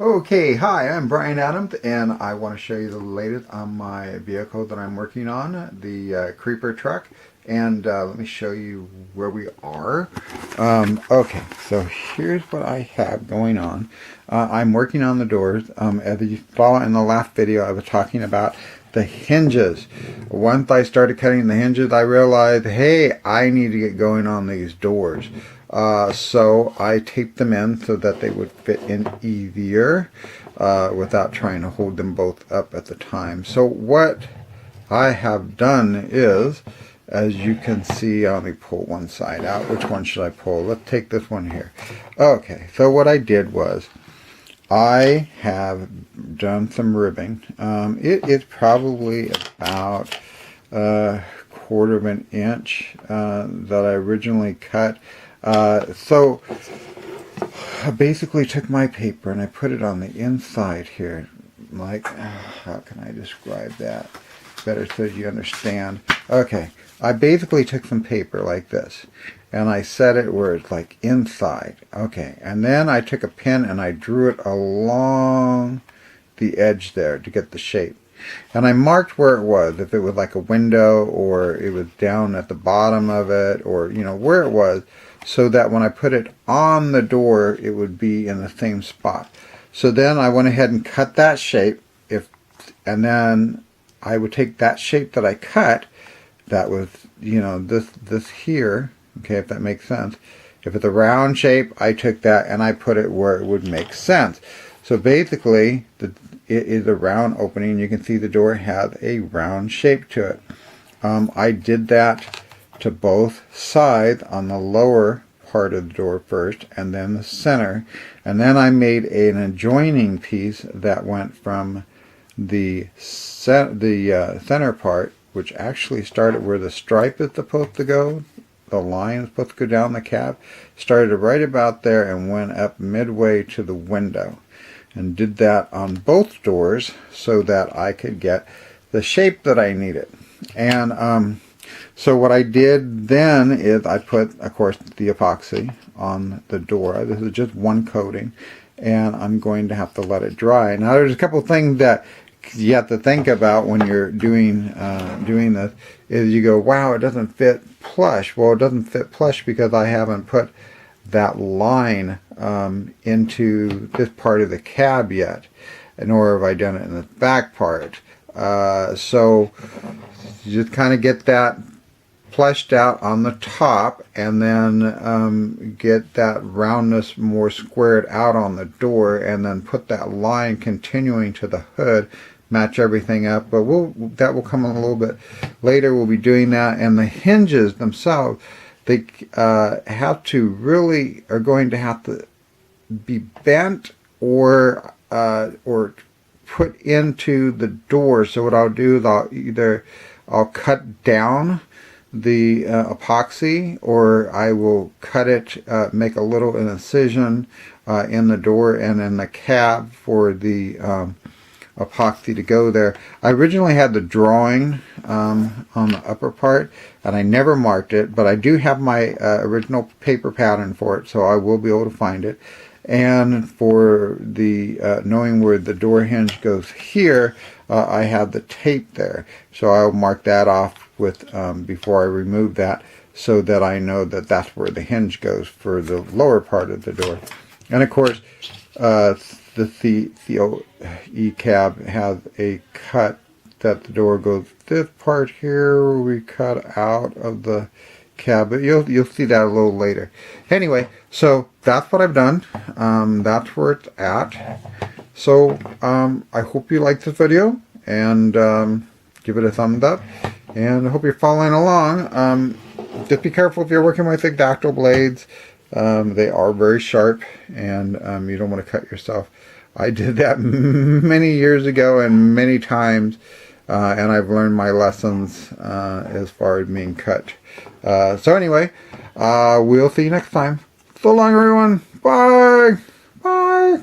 Okay, hi, I'm Brian Adams, and I want to show you the latest on my vehicle that I'm working on, the Creeper truck. And let me show you where we are. Okay, so here's what I have going on. I'm working on the doors. As you saw in the last video, I was talking about the hinges. Once I started cutting the hinges, I realized, hey, I need to get going on these doors. So I taped them in so that they would fit in easier without trying to hold them both up at the time. So what I have done is, as you can see, let me pull one side out. Which one should I pull? Let's take this one here. Okay, so what I did was I have done some ribbing. It is probably about a quarter of an inch that I originally cut. So I basically took my paper and I put it on the inside here, like, how can I describe that better so you understand? Okay, I basically took some paper like this and I set it where it's like inside. Okay, and then I took a pin and I drew it along the edge there to get the shape. And I marked where it was, if it was like a window or it was down at the bottom of it, or where it was, so that when I put it on the door it would be in the same spot. So then I went ahead and cut that shape, and then I would take that shape that I cut, that was this here, okay, if that makes sense. If it's a round shape, I took that and I put it where it would make sense. So basically it is a round opening. You can see the door has a round shape to it. I did that to both sides, on the lower part of the door first and then the center, and then I made an adjoining piece that went from the center part, which actually started where the stripe is supposed to go. The line is supposed to go down the cab, started right about there and went up midway to the window, and did that on both doors so that I could get the shape that I needed. And so what I did then is I put, of course, the epoxy on the door. This is just one coating, and I'm going to have to let it dry. Now there's a couple of things that you have to think about when you're doing this. Is you go, wow, it doesn't fit plush. Well, it doesn't fit plush because I haven't put that line into this part of the cab yet, nor have I done it in the back part. So you just kind of get that plushed out on the top, and then get that roundness more squared out on the door, and then put that line continuing to the hood, match everything up. But that will come a little bit later. We'll be doing that. And the hinges themselves, they are going to have to be bent or put into the door. So what I'll do is I'll cut down the epoxy, or I will cut it, make a little incision in the door and in the cab for the epoxy to go there. I originally had the drawing on the upper part, and I never marked it, but I do have my original paper pattern for it, so I will be able to find it. And for the knowing where the door hinge goes here, I have the tape there, so I'll mark that off with before I remove that, so that I know that that's where the hinge goes for the lower part of the door. And of course, the COE cab has a cut that the door goes this part here, where we cut out of the cab, but you'll see that a little later. Anyway, so that's what I've done. That's where it's at. So I hope you liked this video, and give it a thumbs up, and I hope you're following along. Just be careful if you're working with X-Acto blades. They are very sharp, and you don't want to cut yourself. I did that many years ago and many times, and I've learned my lessons as far as being cut. So anyway, we'll see you next time. So long, everyone. Bye. Bye.